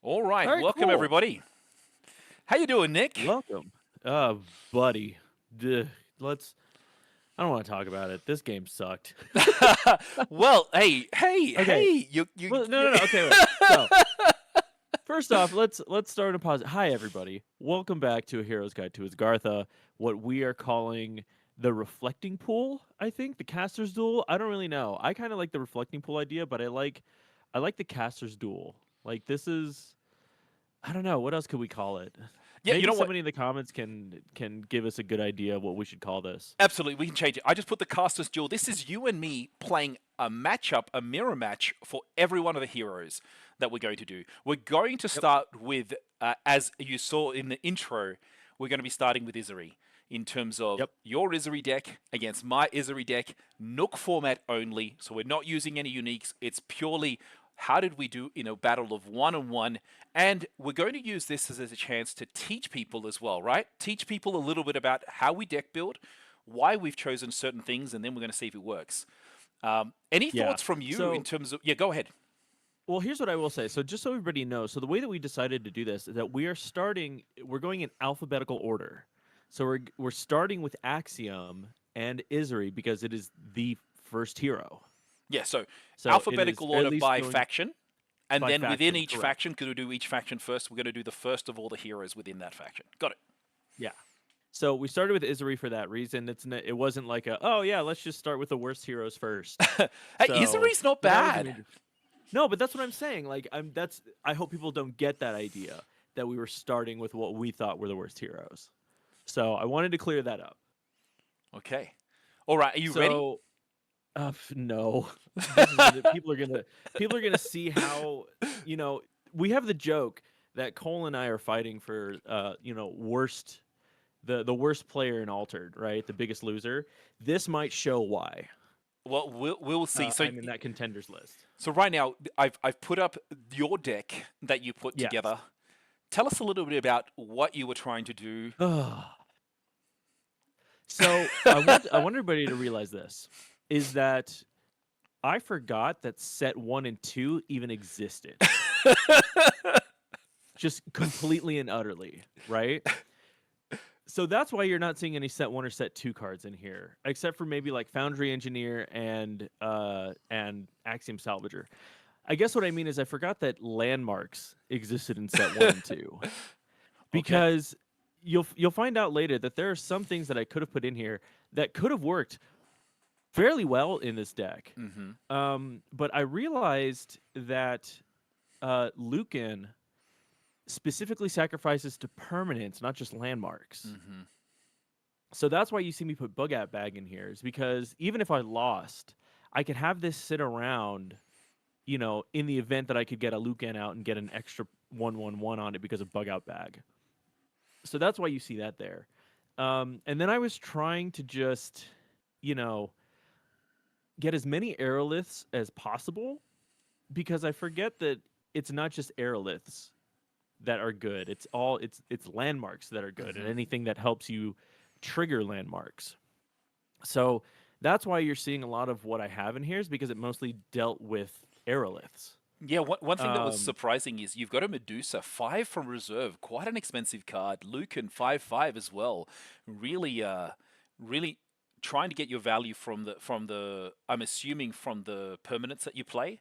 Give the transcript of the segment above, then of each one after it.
All right, All right, welcome cool. everybody. How you doing, Nick? Welcome. Buddy. Let's. I don't want to talk about it. This game sucked. Well, hey, Okay. Well, no. Okay, wait. So first off, let's start a positive. Hi, everybody. Welcome back to A Hero's Guide to Asgartha. What we are calling the reflecting pool. I think the caster's duel. I don't really know. I kind of like the reflecting pool idea, but I like the caster's duel. Like this is. I don't know. What else could we call it? Yeah, you Maybe know what? somebody in the comments can give us a good idea of what we should call this. Absolutely, we can change it. I just put the casters duel. This is you and me playing a matchup, a mirror match for every one of the heroes that we're going to do. We're going to Yep. start with, as you saw in the intro, we're going to be starting with Isaree in terms of Yep. your Isaree deck against my Isaree deck, Nook format only. So we're not using any uniques. It's purely how did we do in a battle of one-on-one, and we're going to use this as a chance to teach people as well, right? Teach people a little bit about how we deck build, why we've chosen certain things, and then we're going to see if it works. Any Yeah. thoughts from you in So, terms of? Yeah, go ahead. well, here's what I will say. So, just so everybody knows, so the way that we decided to do this is that we're going in alphabetical order. So we're starting with Axiom and Isari because it is the first hero. Yeah, so So it is alphabetical at order least by going faction, and by then within faction, each correct? faction, could we do each faction first? We're going to do the first of all the heroes within that faction. Got it. Yeah. So we started with Isari for that reason. It wasn't like oh yeah, let's just start with the worst heroes first. Hey, So Isaree's not so that was the bad. main. No, but that's what I'm saying. Like I hope people don't get that idea that we were starting with what we thought were the worst heroes. So I wanted to clear that up. Okay. All right, are you ready? So no. This is gonna people are gonna see how we have the joke that Cole and I are fighting for worst the worst player in Altered, right? The biggest loser. This might show why Well, we'll see. So I'm in that contenders list. so right now, I've put up your deck that you put Yes. together. Tell us a little bit about what you were trying to do. So I want everybody to realize this is that I forgot that set 1 and 2 even existed. Just completely and utterly, right? So that's why you're not seeing any set 1 or set 2 cards in here, except for maybe like Foundry Engineer and Axiom Salvager. I guess what I mean is I forgot that landmarks existed in set 1 and 2 Okay. because you'll find out later that there are some things that I could have put in here that could have worked fairly well in this deck. Mm-hmm. But I realized that Lucan specifically sacrifices to permanents, not just landmarks. Mm-hmm. So that's why you see me put Bug Out Bag in here, is because even if I lost, I could have this sit around, in the event that I could get a Lucan out and get an extra 1/1/1 on it because of Bug Out Bag. So that's why you see that there. And then I was trying to just, you know, get as many aeroliths as possible because I forget that it's not just aeroliths that are good. It's landmarks that are good and Mm-hmm. anything that helps you trigger landmarks. So that's why you're seeing a lot of what I have in here is because it mostly dealt with aeroliths. Yeah, one thing that was Um, surprising is you've got a Medusa, 5 from reserve, quite an expensive card. Lucan, 5/5 as well. Really, really trying to get your value from the I'm assuming from the permanents that you play.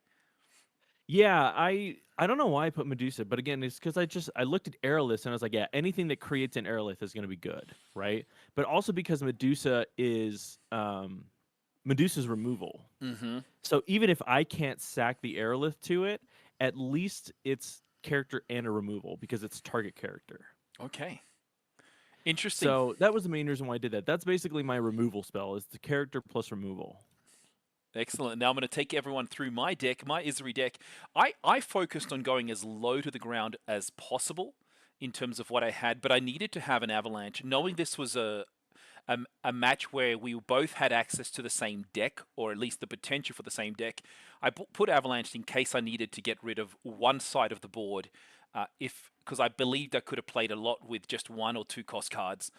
yeah, I don't know why I put Medusa, but again, it's because I looked at aeroliths and I was like, yeah, anything that creates an aerolith is going to be good, right? But also because Medusa's removal. Mm-hmm. So even if I can't sack the aerolith to it, at least it's character and a removal because it's target character. Okay. Interesting. So that was the main reason why I did that. That's basically my removal spell is the character plus removal. Excellent. Now I'm going to take everyone through my deck, my Isri deck. I focused on going as low to the ground as possible in terms of what I had, but I needed to have an avalanche. Knowing this was a match where we both had access to the same deck, or at least the potential for the same deck, I put avalanche in case I needed to get rid of one side of the board, if because I believed I could have played a lot with just 1 or 2 cost cards.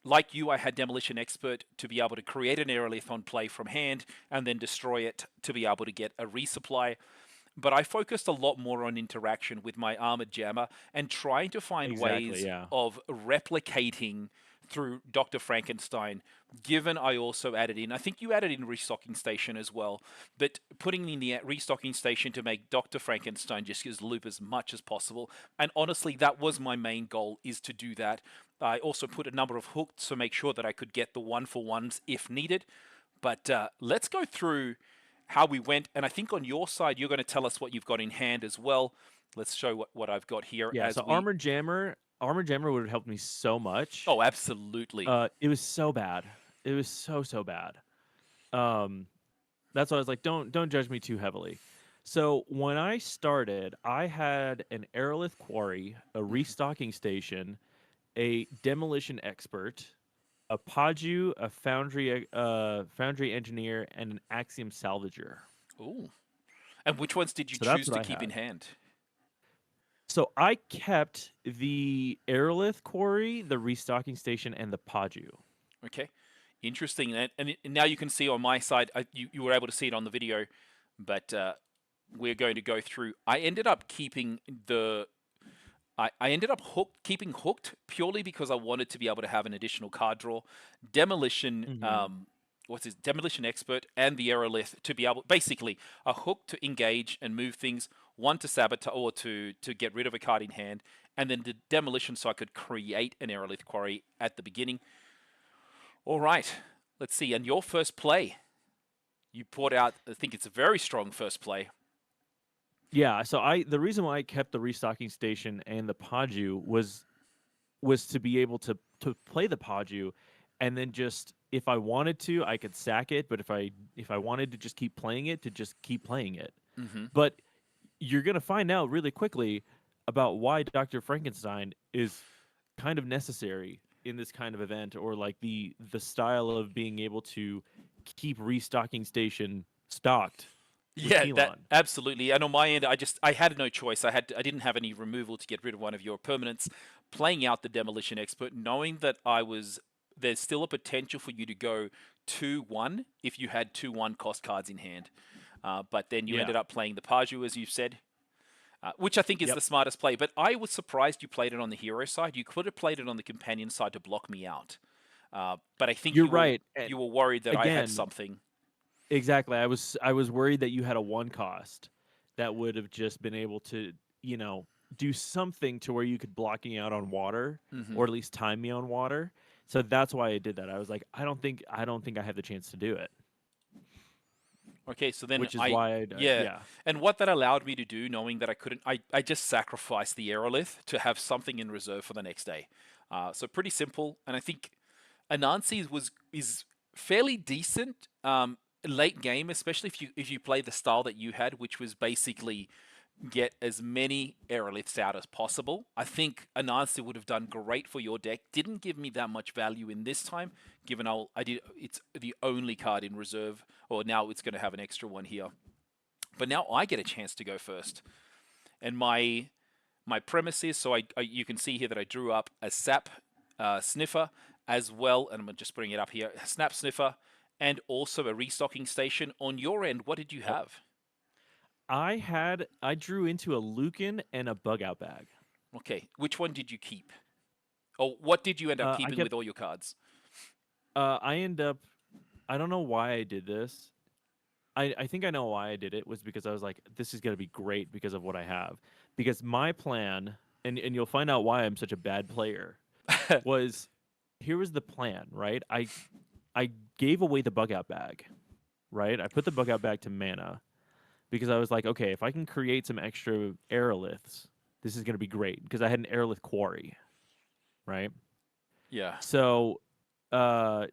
Like you, I had Demolition Expert to be able to create an aerolith on play from hand and then destroy it to be able to get a resupply. but I focused a lot more on interaction with my armored jammer and trying to find Exactly. ways Yeah. of replicating through Dr. Frankenstein. Given I also added in, I think you added in restocking station as well, but putting in the restocking station to make Dr. Frankenstein just use loop as much as possible. And honestly, that was my main goal, is to do that. I also put a number of hooks to make sure that I could get the 1-for-1s if needed. But let's go through how we went. And I think on your side, you're going to tell us what you've got in hand as well. Let's show what I've got here Yeah. as So we. armor jammer would have helped me so much. Oh, absolutely. It was so bad. It was so bad. Um, that's why I was like, don't judge me too heavily. So when I started, I had an aerolith quarry, a restocking station, a demolition expert, a Paju, a foundry engineer, and an axiom salvager. Ooh. And which ones did you So that's choose what to I keep in had. hand? So I kept the aerolith quarry, the restocking station, and the Paju. Okay. Interesting. And now you can see on my side, you were able to see it on the video, but we're going to go through. I ended up keeping the. I ended up keeping hooked purely because I wanted to be able to have an additional card draw. Demolition, Mm-hmm. what's his demolition expert, and the aerolith to be able, basically a hook to engage and move things, one to sabotage or to get rid of a card in hand, and then the demolition so I could create an aerolith quarry at the beginning. All right, let's see. And your first play, you poured out. I think it's a very strong first play. Yeah, so the reason why I kept the restocking station and the Paju was to be able to play the Paju, and then just if I wanted to, I could sack it. But if I wanted to just keep playing it, to just keep playing it. Mm-hmm. But you're gonna find out really quickly about why Dr. Frankenstein is kind of necessary in this kind of event, or like the style of being able to keep restocking station stocked with Yeah, that Kelon. absolutely. And on my end, I had no choice. I didn't have any removal to get rid of one of your permanents. Playing out the demolition expert, knowing that there's still a potential for you to go 2-1 if you had 2-1 cost cards in hand. But then you Yeah. ended up playing the Paju, as you've said, which I think is Yep. the smartest play. But I was surprised you played it on the hero side. You could have played it on the companion side to block me out. But I think You're right. And you were worried that I had again, something. exactly. I was worried that you had a one cost that would have just been able to, do something to where you could block me out on water, Hmm. or at least time me on water. So that's why I did that. I was like, I don't think I have the chance to do it, Okay, so then which is why yeah, yeah. and what that allowed me to do, knowing that I couldn't, I just sacrificed the aerolith to have something in reserve for the next day. So pretty simple, and I think Anansi is fairly decent late game, especially if you play the style that you had, which was basically get as many aeroliths out as possible. I think Anansi would have done great for your deck. Didn't give me that much value in this time, given it's the only card in reserve, or now it's going to have an extra one here. But now I get a chance to go first, and my premise is you can see here that I drew up a sap sniffer as well, and I'm just putting it up here. Snap sniffer, and also a restocking station. On your end, what did you Yep. have? I drew into a Lucan and a bug out bag. Okay, which one did you keep? Or what did you end up I keeping kept with all your cards? I end up I don't know why I did this. I think I know why I did it, was because I was like, this is gonna be great because of what I have. Because my plan, and you'll find out why I'm such a bad player, was here was the plan, right? I gave away the bug out bag, right? I put the bug out bag to mana because I was like, okay, if I can create some extra aeroliths, this is gonna be great because I had an aerolith quarry, right? Yeah. So uh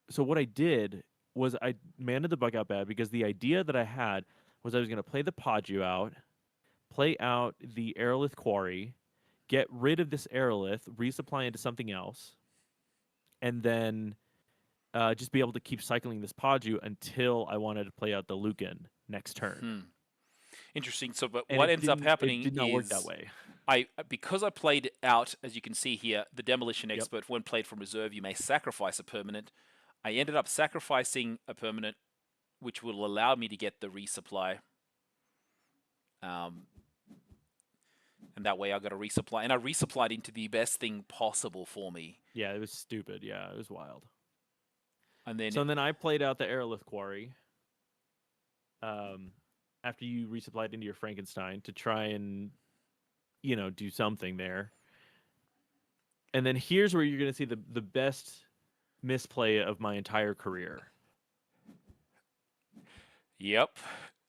so what I did was I maned the bug out bad because the idea that I had was I was going to play the Paju out, play out the Aerolith Quarry, get rid of this Aerolith, resupply into something else, and then just be able to keep cycling this Paju until I wanted to play out the Lucan next turn. Hmm. Interesting. So, but And what it ends up didn't. It happening did not work that is way. because I played out, as you can see here, the demolition Yep. expert. When played from reserve, you may sacrifice a permanent. I ended up sacrificing a permanent, which will allow me to get the resupply. Um, and that way I got a resupply, and I resupplied into the best thing possible for me. Yeah, it was stupid. Yeah, it was wild. And then, So and then I played out the Aerolith Quarry. Um, after you resupplied into your Frankenstein to try and do something there. And then here's where you're going to see the best misplay of my entire career. yep.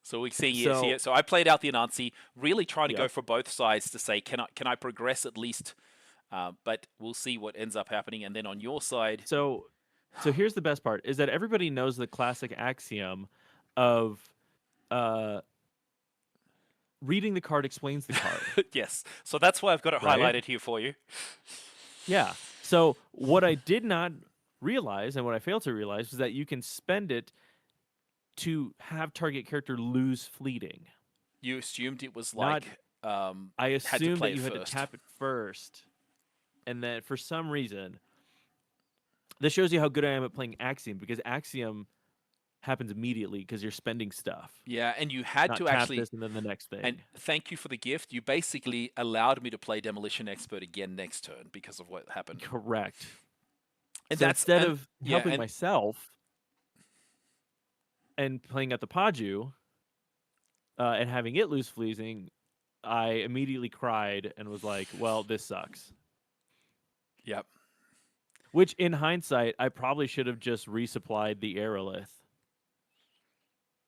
So we see yes So, here. So I played out the Anansi, really trying to go yep. for both sides to say, can I progress at least? But we'll see what ends up happening. And then on your side, So here's the best part: is that everybody knows the classic axiom of uh, reading the card explains the card, yes. So that's why I've got it right? highlighted here for you. Yeah. So what I did not realize and what I failed to realize was that you can spend it to have target character lose fleeting. You assumed it was Not like I had to assumed play that it you had to first. tap it first, and then for some reason, this shows you how good I am at playing Axiom because Axiom happens immediately because you're spending stuff, Yeah, and you had not to tap actually. this and then the next And thing. thank you for the gift. You basically allowed me to play Demolition Expert again next turn because of what happened. Correct. And So that's instead and of yeah, helping and myself and playing at the Paju and having it lose fleasing, I immediately cried and was like, "Well, this sucks." yep. Which, in hindsight, I probably should have just resupplied the Aerolith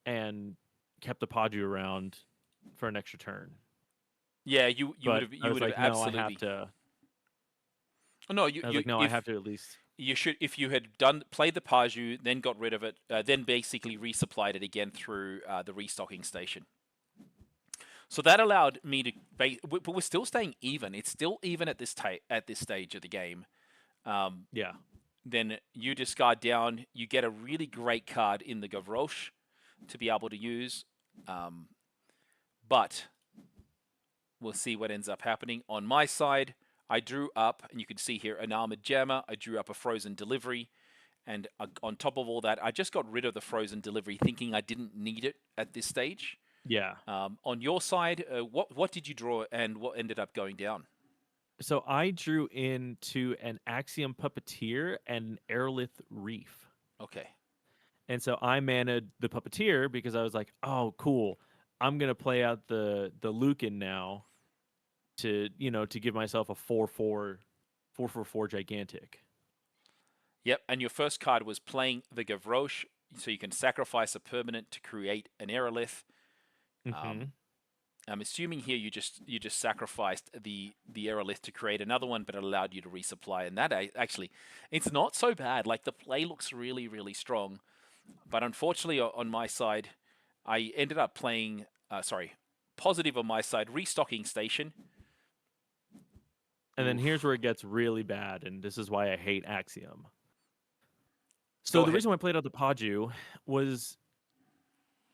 and kept the Paju around for an extra turn. Yeah, you would But have I you was would have like, "No, I have absolutely. to." Oh, no, I was like, "No, I have to at least." you should if you had done played the Paju, then got rid of it, then basically resupplied it again through the restocking station. So that allowed me to, but we're still staying even. It's still even at at this stage of the game. Um, Yeah. then you discard down. You get a really great card in the Gavroche to be able to use, um, but we'll see what ends up happening. On my side, I drew up, and you can see here an armored jammer. I drew up a frozen delivery, and on top of all that, I just got rid of the frozen delivery, thinking I didn't need it at this stage. Yeah. On your side, what did you draw, and what ended up going down? So I drew into an Axiom Puppeteer and an Aerolith Reef. Okay. And so I managed the Puppeteer because I was like, "Oh, cool. I'm going to play out the Lucan now to give myself a 4/4 gigantic." Yep. And your first card was playing the Gavroche, so you can sacrifice a permanent to create an Aerolith. Mhm. I'm assuming here you just sacrificed the Aerolith to create another one, but it allowed you to resupply. And that actually, it's not so bad. Like the play looks really, really strong, but unfortunately on my side, I ended up playing. Sorry, positive on my side, restocking station. And then here's Oof. where it gets really bad, and this is why I hate Axiom. So Go the ahead. reason why I played out the Paju was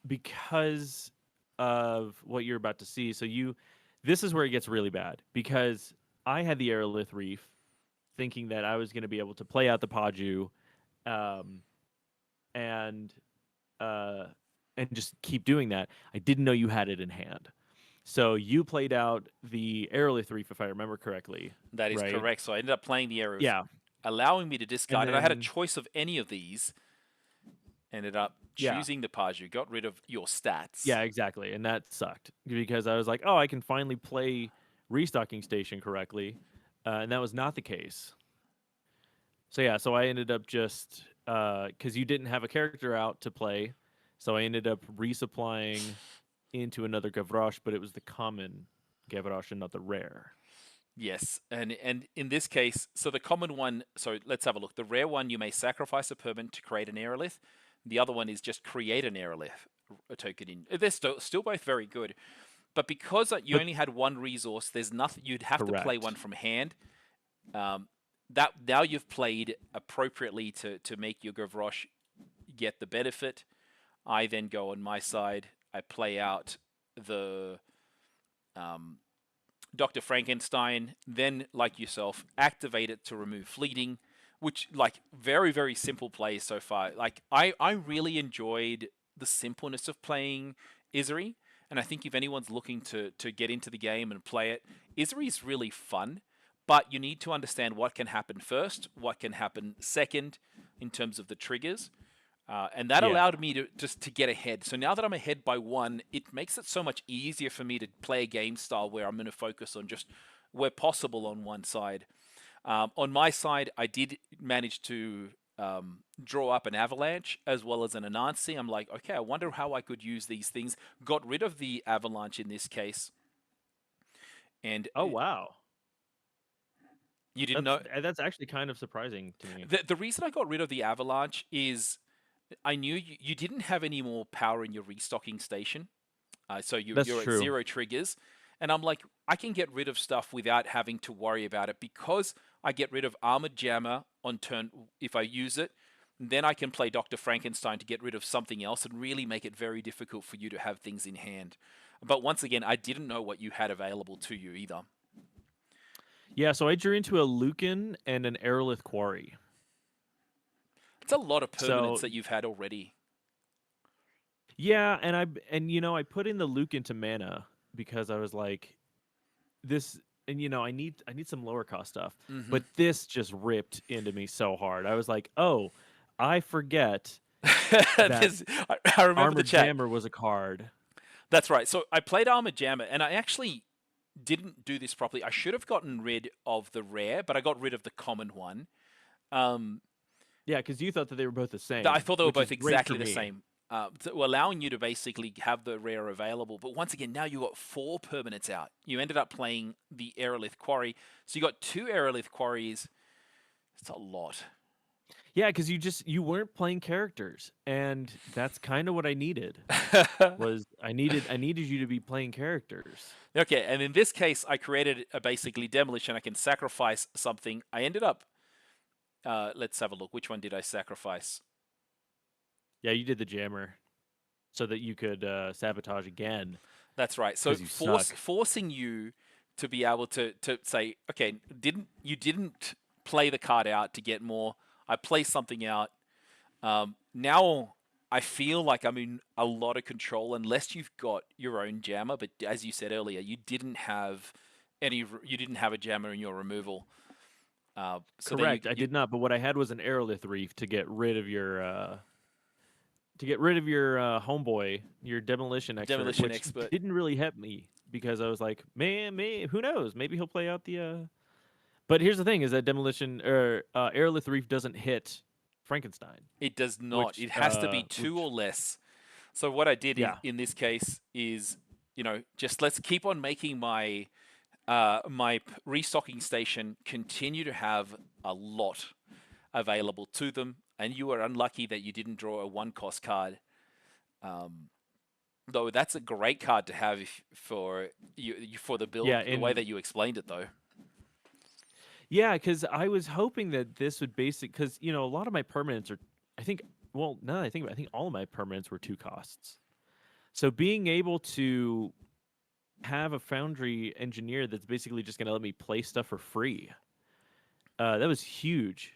because of what you're about to see. This is where it gets really bad because I had the Aerolith Reef, thinking that I was going to be able to play out the Paju, um, and uh, and just keep doing that. I didn't know you had it in hand. So you played out the Aerolith Reef, if I remember correctly, That is right? correct. So I ended up playing the Aerolith, Yeah, allowing me to and discard it. I had a then choice of any of these. Ended up yeah, choosing the Paju, got rid of your stats. yeah, exactly, and that sucked because I was like, oh, I can finally play restocking station correctly, and that was not the case. So yeah, so I ended up just because you didn't have a character out to play, so I ended up resupplying into another Gavroche, but it was the common Gavroche and not the rare. Yes, and in this case, so the common one. So let's have a look. The rare one, you may sacrifice a permanent to create an aerolith. The other one is just create an aerolith, a token in. They're still both very good, but because you But only had one resource, there's nothing. You'd have to play one correct. from hand. Um, that now you've played appropriately to make your Gavroche get the benefit. I then go on my side. I play out the um, Dr. Frankenstein, then, like yourself, activate it to remove fleeting, which, like, very, very simple plays so far. Like, I really enjoyed the simpleness of playing Isaree. and I think if anyone's looking to get into the game and play it, Isaree is really fun, but you need to understand what can happen first, what can happen second, in terms of the triggers. And that Yeah. allowed me to just to get ahead. So now that I'm ahead by one, it makes it so much easier for me to play a game style where I'm going to focus on just where possible on one side. On my side, I did manage to draw up an avalanche as well as an Anansi. I'm like, okay, I wonder how I could use these things. Got rid of the avalanche in this case, and Oh wow. you didn't know. That's actually kind of surprising to me. The reason I got rid of the avalanche is I knew you didn't have any more power in your restocking station. So That's you're at true. 0 triggers. And I'm like, I can get rid of stuff without having to worry about it because I get rid of Armored Jammer on turn if I use it. Then I can play Dr. Frankenstein to get rid of something else and really make it very difficult for you to have things in hand. But once again, I didn't know what you had available to you either. Yeah, so I drew into a Lucan and an Aerolith Quarry. It's a lot of permanents So that you've had already. yeah, and I put in the Lucan to mana because I was like, this, and I need some lower cost stuff. Hmm. But this just ripped into me so hard. I was like, oh, I forget that I remember the Armored chat. Jammer was a card. That's right. So I played Armored Jammer, and I actually didn't do this properly. I should have gotten rid of the rare, but I got rid of the common one. Um, Yeah, because you thought that they were both the I same, thought they were which is both great for exactly the me. same, so allowing you to basically have the rare available. But once again, now you got 4 permanents out. You ended up playing the Aerolith Quarry, so you got 2 Aerolith Quarries. It's a lot. Yeah, because you weren't playing characters, and that's kind of what I needed. Was I needed you to be playing characters. Okay, and in this case, I created a basically demolition. I can sacrifice something. I ended up. Let's have a look. Which one did I sacrifice? Yeah, you did the jammer so that you could sabotage again That's right. So because you suck. forcing you to be able to say, okay, didn't play the card out to get more. I play something out. Now I feel like I'm in a lot of control, unless you've got your own jammer. But as you said earlier, you didn't have You didn't have a jammer in your removal. So then Correct, I did not. But what I had was an Aerolith Reef to get rid of your homeboy, your demolition expert, demolition which expert. didn't really help me because I was like, man, who knows? Maybe he'll play out the. But here's the thing: is that demolition or Aerolith Reef doesn't hit Frankenstein, It does not. which It has to be 2 or less. So what I did yeah, in this case is, just let's keep on making my restocking station continue to have a lot available to them. And you were unlucky that you didn't draw a 1-cost card. Um, though that's a great card to have for for the build, yeah, the way and that you explained it, though. yeah, because I was hoping that this would because a lot of my permanents are, I think, well, now that I think about it, I think all of my permanents were 2 costs. So being able to have a foundry engineer that's basically just going to let me play stuff for free, that was huge.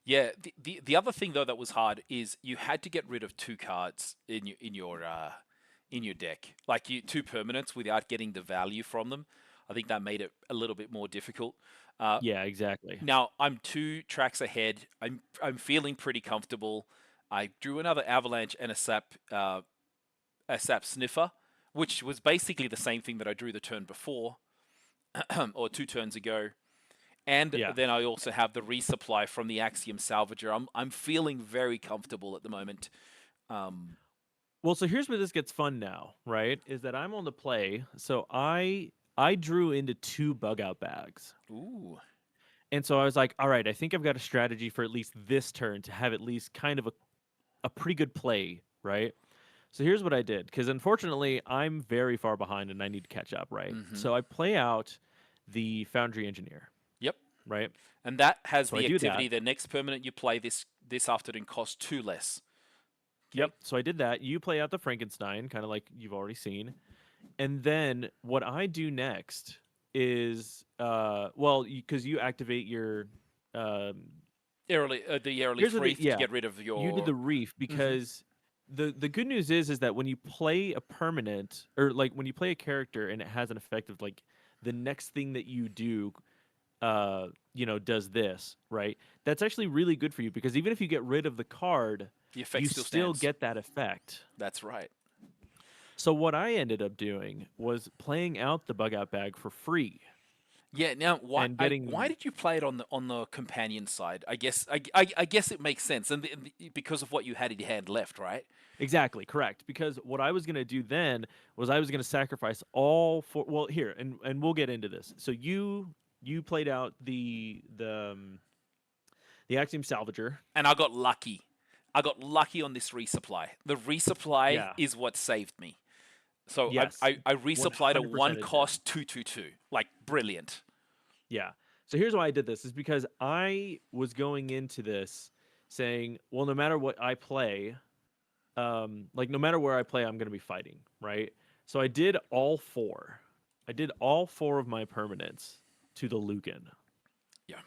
Yeah, the other thing though that was hard is you had to get rid of 2 cards in your deck, like 2 permanents without getting the value from them. I think that made it a little bit more difficult. Uh, Yeah, exactly. Now I'm 2 tracks ahead. I'm feeling pretty comfortable. I drew another avalanche and a sap sniffer, which was basically the same thing that I drew the turn before, or 2 turns ago. And Yeah. then I also have the resupply from the Axiom Salvager. I'm feeling very comfortable at the moment. Um, Well, so here's where this gets fun now, right? Is that I'm on the play, so I drew into 2 bug out bags. ooh, And so I was like, all right, I think I've got a strategy for at least this turn to have at least kind of a pretty good play, right? So here's what I did, because unfortunately I'm very far behind and I need to catch up, right? mm-hmm. So I play out the Foundry Engineer, Yep. right? And that has So I the do that. activity. The next permanent you play this afternoon costs 2 less. Okay. Yep. So I did that. You play out the Frankenstein, kind of like you've already seen. And then what I do next is, well, because you activate your, um, The here's Aerolith what Reef to yeah, get rid of you did your. the reef Mm-hmm. because the good news is that when you play a permanent, or like when you play a character and it has an effect of like the next thing that you do, does this, right? That's actually really good for you, because even if you get rid of the card, The effect you still still stands. get that effect. That's right. So what I ended up doing was playing out the bug out bag for free Yeah. Now, and why getting did you play it on the companion side? I guess it makes sense, and because of what you had in your hand left, right? exactly correct. Because what I was going to do then was I was going to sacrifice all four. Well, here, and we'll get into this. So you played out the Axiom Salvager. And I got lucky. I got lucky on this resupply. The resupply Yeah. is what saved me. So Yes. I resupplied a 100% one it did. cost 222. Like, brilliant. Yeah. So here's why I did this, is because I was going into this saying, well, no matter what I play, like no matter where I play, I'm going to be fighting, right? So I did all four. I did all four of my permanents to the Lucan. Yeah.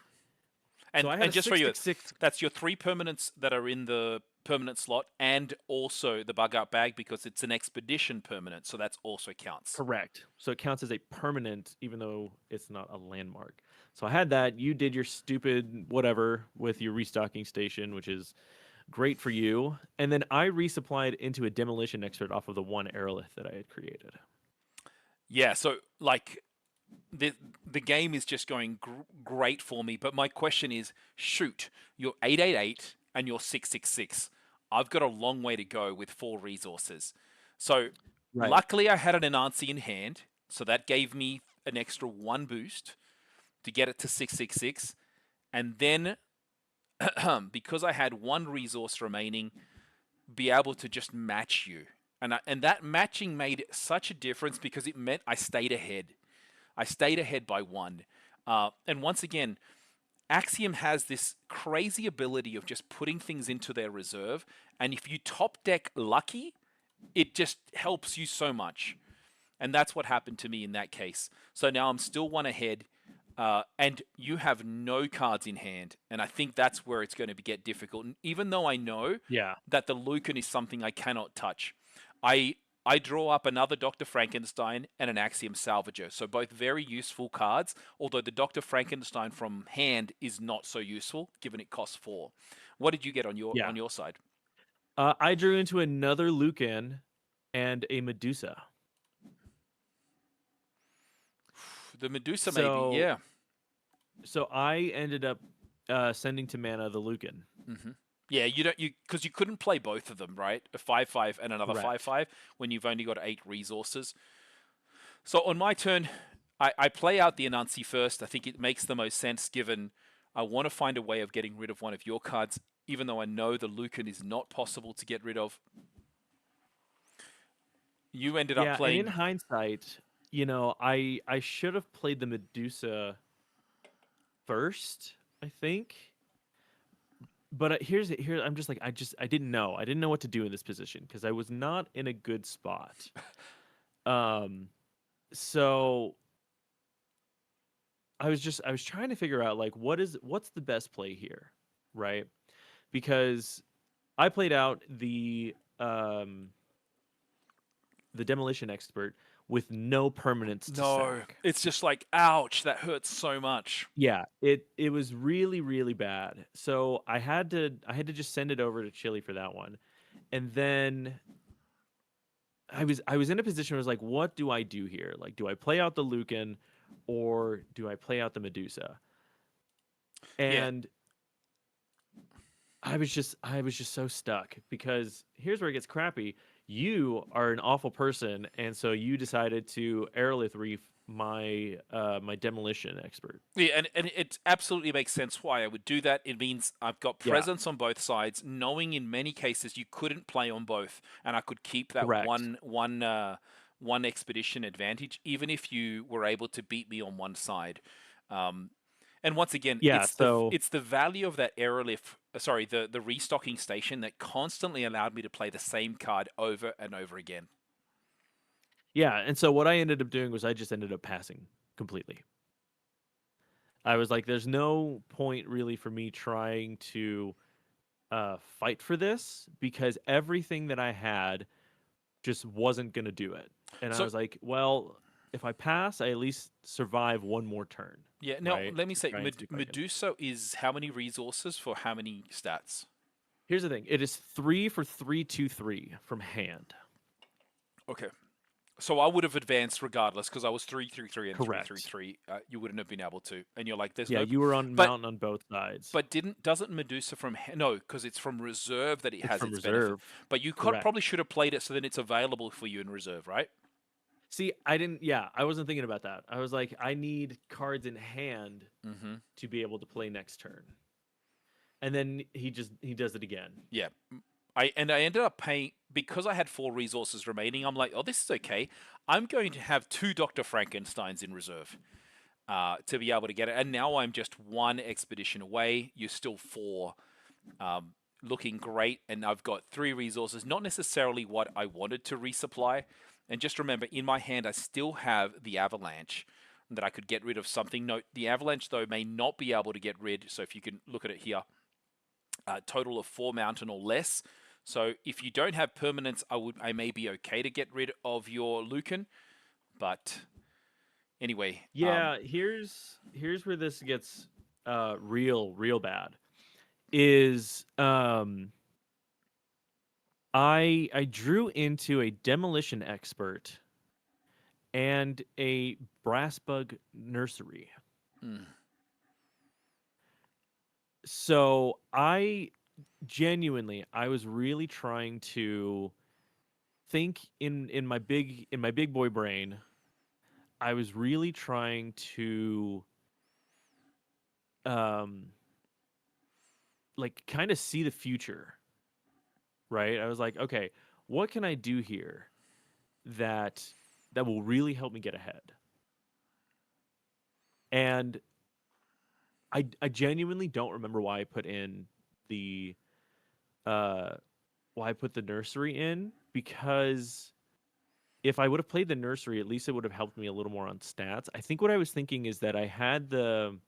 So I had And a just for you, 666. that's your three permanents that are in the permanent slot, and also the bug out bag because it's an expedition permanent, so that's also counts. Correct. So it counts as a permanent, even though it's not a landmark. So I had that. You did your stupid whatever with your restocking station, which is great for you. And then I resupplied into a demolition expert off of the one aerolith that I had created. Yeah, so like the game is just going great for me, but my question is, shoot, you're 888 and you're 666. I've got a long way to go with 4 resources. So Right. luckily I had an Anansi in hand, so that gave me an extra 1 boost to get it to 666. And then because I had 1 resource remaining, be able to just match you. And that matching made such a difference because it meant I stayed ahead. I stayed ahead by 1. And once again, Axiom has this crazy ability of just putting things into their reserve. And if you top deck lucky, it just helps you so much. And that's what happened to me in that case. So now I'm still 1 ahead. And you have no cards in hand, and I think that's where it's going to get difficult. And even though I know Yeah. that the Lucan is something I cannot touch, I I draw up another Dr. Frankenstein and an Axiom Salvager, so both very useful cards. Although the Dr. Frankenstein from hand is not so useful, given it costs 4. What did you get on Yeah. your side? I drew into another Lucan and a Medusa. The Medusa, maybe, So yeah. so I ended up sending to mana the Lucan. hmm Yeah, you because you couldn't play both of them, right? A 5/5 and another Correct. 5/5 when you've only got 8 resources. So on my turn, I play out the Anansi first. I think it makes the most sense given I want to find a way of getting rid of one of your cards, even though I know the Lucan is not possible to get rid of. You ended up Yeah, and in playing. hindsight, I should have played the Medusa first, I think. But here I'm just like I didn't know. I didn't know what to do in this position because I was not in a good spot. Um so I was trying to figure out like what's the best play here, right? Because I played out the demolition expert with no permanents to No, sack. it's just like, ouch, that hurts so much. Yeah, it was really really bad. So I had to just send it over to Chile for that one. And then I was in a position where I was like, what do I do here? Like, do I play out the Lucan or do I play out the Medusa? Yeah, And I was just so stuck because here's where it gets crappy. You are an awful person, and so you decided to aerolith reef my demolition expert. yeah, and it absolutely makes sense why I would do that. It means I've got Yeah, presence on both sides, knowing in many cases you couldn't play on both, and I could keep that correct. one expedition advantage, even if you were able to beat me on one side. Um, and once again, Yeah, so it's the value of that aerolift, sorry, the restocking station that constantly allowed me to play the same card over and over again. yeah, and so what I ended up doing was I just ended up passing completely. I was like, there's no point really for me trying to fight for this because everything that I had just wasn't gonna do it. And I So was like, well, if I pass, I at least survive one more turn, yeah, now right? let me To say, try and see if I can. Medusa is how many resources for how many stats? Here's the thing: it is 3 for 3, 2, 3 from hand. Okay, so I would have advanced regardless because I was 3 3 3 and 3 3 Correct. 3. You wouldn't have been able to, and you're like, there's Yeah, no, you were on but mountain on both sides. didn't doesn't Medusa from no because it's from reserve that it It's has from its benefit. reserve. But you probably Correct. should have played it so then it's available for you in reserve, right? See, I didn't. Yeah, I wasn't thinking about that. I was like, I need cards in hand Mm-hmm. to be able to play next turn. And then he does it again. Yeah. I ended up paying because I had 4 resources remaining. I'm like, oh, this is okay. I'm going to have 2 Dr. Frankensteins in reserve to be able to get it. And now I'm just 1 expedition away. You're still 4, looking great. And I've got 3 resources, not necessarily what I wanted to resupply. And just remember, in my hand, I still have the avalanche that I could get rid of something. Note, the avalanche, though, may not be able to get rid. So if you can look at it here, total of 4 mountain or less. So if you don't have permanence, I may be okay to get rid of your Lucan. But anyway, Yeah, here's where this gets real bad. Is I drew into a demolition expert and a brass bug nursery. mm, So I was really trying to think in my big boy brain. I was really trying to um like kind of see the future, right? I was like, okay, what can I do here that will really help me get ahead? And I genuinely don't remember why I put in the uh why I put the nursery in, because if I would have played the nursery, at least it would have helped me a little more on stats. I think what I was thinking is that I had the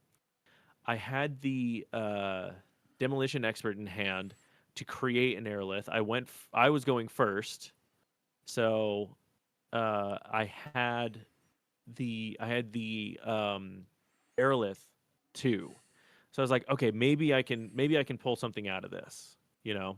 demolition expert in hand to create an aerolith. I was going first, so I had the aerolith too. So I was like, okay, maybe I can pull something out of this, you know.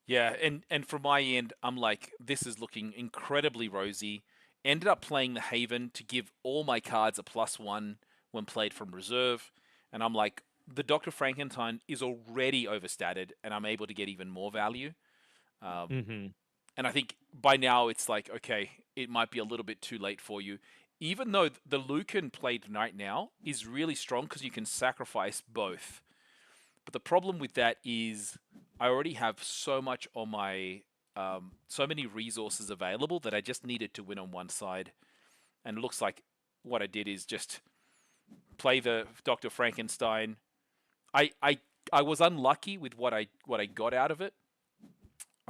yeah, and from my end, I'm like, this is looking incredibly rosy. Ended up playing the Haven to give all my cards a +1 when played from reserve, and I'm like, the Dr. Frankenstein is already overstated, and I'm able to get even more value. Um, Mm-hmm. And I think by now it's like, okay, it might be a little bit too late for you. Even though the Lucan played right now is really strong because you can sacrifice both. But the problem with that is I already have so much on my, so many resources available that I just needed to win on one side. And it looks like what I did is just play the Dr. Frankenstein. I, I, I was unlucky with what I got out of it.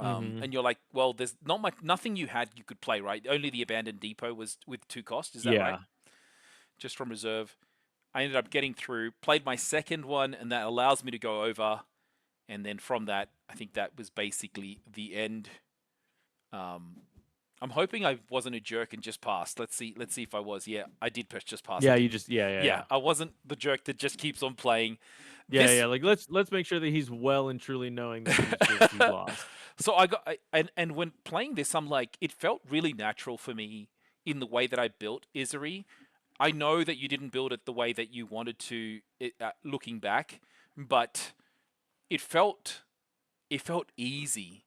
Mm-hmm. And you're like, well, there's not much, nothing you had you could play, right? Only the abandoned depot was with 2 cost. Is that right? Yeah. Just from reserve. I ended up getting through, played my second one, and that allows me to go over. And then from that, I think that was basically the end. Um, I'm hoping I wasn't a jerk and just passed. Let's see. Let's see if I was. Yeah, I did press just pass. I Yeah, you didn't. just yeah. Yeah, I wasn't the jerk that just keeps on playing. Yeah. This Like let's make sure that he's well and truly knowing that he's lost. So I got and when playing this, I'm like, it felt really natural for me in the way that I built Isaree. I know that you didn't build it the way that you wanted to, looking back, but it felt easy.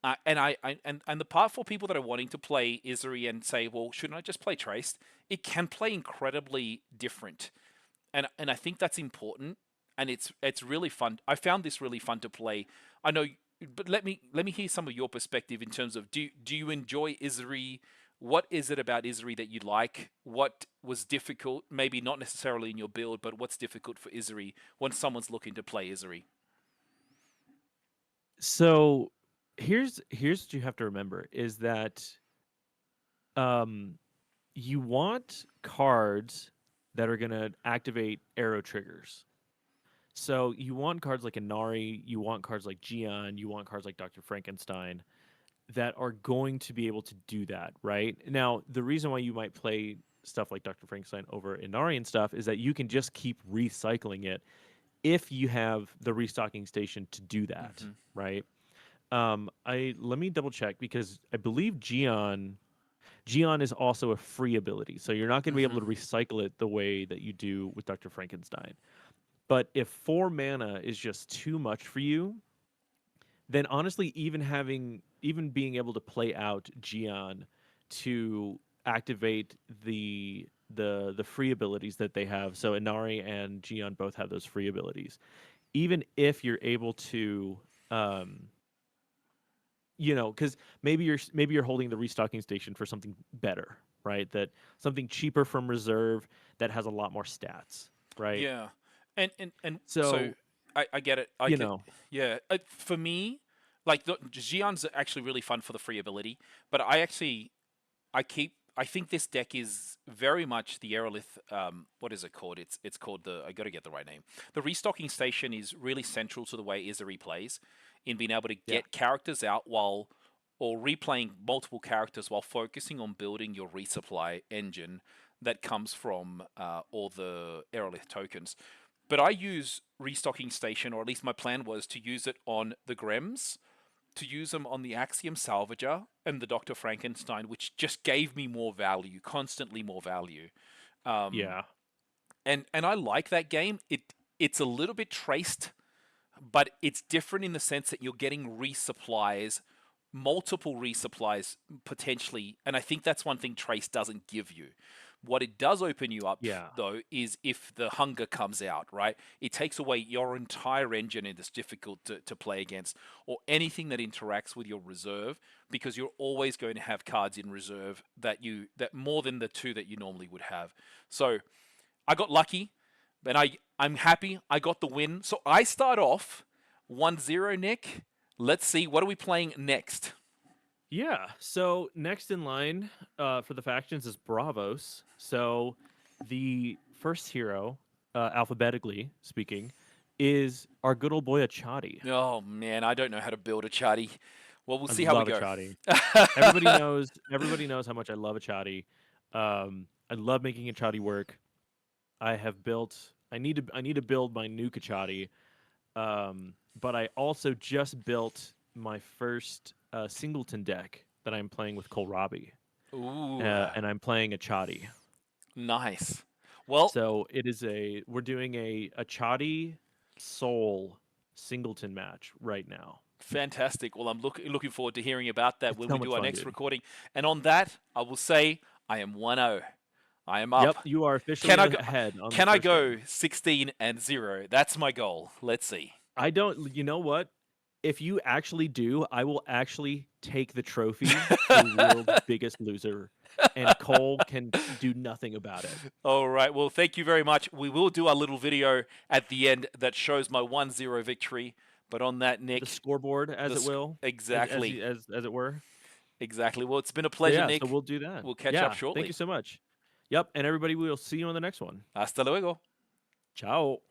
And the part for people that are wanting to play Isaree and say, well, shouldn't I just play Traced? It can play incredibly different, and I think that's important. And it's really fun. I found this really fun to play. I know, but let me hear some of your perspective in terms of do you enjoy Isaree? What is it about Isaree that you like? What was difficult? Maybe not necessarily in your build, but what's difficult for Isaree when someone's looking to play Isaree? So here's what you have to remember is that um you want cards that are going to activate arrow triggers. So you want cards like Inari, you want cards like Gion, you want cards like Dr. Frankenstein that are going to be able to do that, right? Now, the reason why you might play stuff like Dr. Frankenstein over Inari and stuff is that you can just keep recycling it if you have the restocking station to do that, Hmm. right? I let me double check because I believe Gion is also a free ability, so you're not going to be able Hmm. to recycle it the way that you do with Dr. Frankenstein. But if 4 mana is just too much for you, then honestly, even being able to play out Gion to activate the free abilities that they have. So Inari and Gion both have those free abilities. Even if you're able to, um, because maybe you're holding the restocking station for something better, right? That something cheaper from reserve that has a lot more stats, right? Yeah, and so So I get it. I you could, know, yeah. For me, like the Xion's actually really fun for the free ability, but I think this deck is very much the Aerolith. What is it called? It's called the. I got to get the right name. The restocking station is really central to the way Isaree plays, in being able to yeah, get characters out while, or replaying multiple characters while focusing on building your resupply engine that comes from all the Aerolith tokens. But I use restocking station, or at least my plan was to use it on the Grems, to use them on the Axiom Salvager and the Dr. Frankenstein, which just gave me more value, constantly more value. Um, yeah, and I like that game. It's a little bit traced, but it's different in the sense that you're getting resupplies, multiple resupplies potentially, and I think that's one thing Trace doesn't give you. What it does open you up, yeah, though, is if the hunger comes out, right? It takes away your entire engine and it's difficult to play against, or anything that interacts with your reserve, because you're always going to have cards in reserve that more than the two that you normally would have. So I got lucky, and I'm happy I got the win. So I start off 1-0, Nick. Let's see, what are we playing next? yeah. So next in line for the factions is Bravos. So the first hero, alphabetically speaking, is our good old boy Achadi. Oh man, I don't know how to build a charty. Well, we'll I see how we love go. Achadi. Everybody knows how much I love Achadi. I love making Achadi work. I have built. I need to build my new Achadi. But I also just built my first singleton deck that I'm playing with Kohlrabi, Ooh, and I'm playing Achadi. nice. Well, So we're doing a Achadi Soul singleton match right now. fantastic. Well, I'm looking forward to hearing about that It's when so we do much our fun, next dude. recording. And on that, I will say I am 1-0. I am up. Yep, you are officially Can I go? ahead on the Can I first go game. 16-0? That's my goal. Let's see. I don't. You know what? If you actually do, I will actually take the trophy to world's biggest loser, and Cole can do nothing about it. All right. Well, thank you very much. We will do our little video at the end that shows my 1-0 victory. But on that, The Nick, scoreboard, as the it sc- will, exactly, as it were. exactly. Well, it's been a So pleasure, yeah, so Nick. we'll do that. We'll catch up Yeah, thank you shortly. so much. Yep, and everybody, we'll see you on the next one. Hasta luego. Ciao.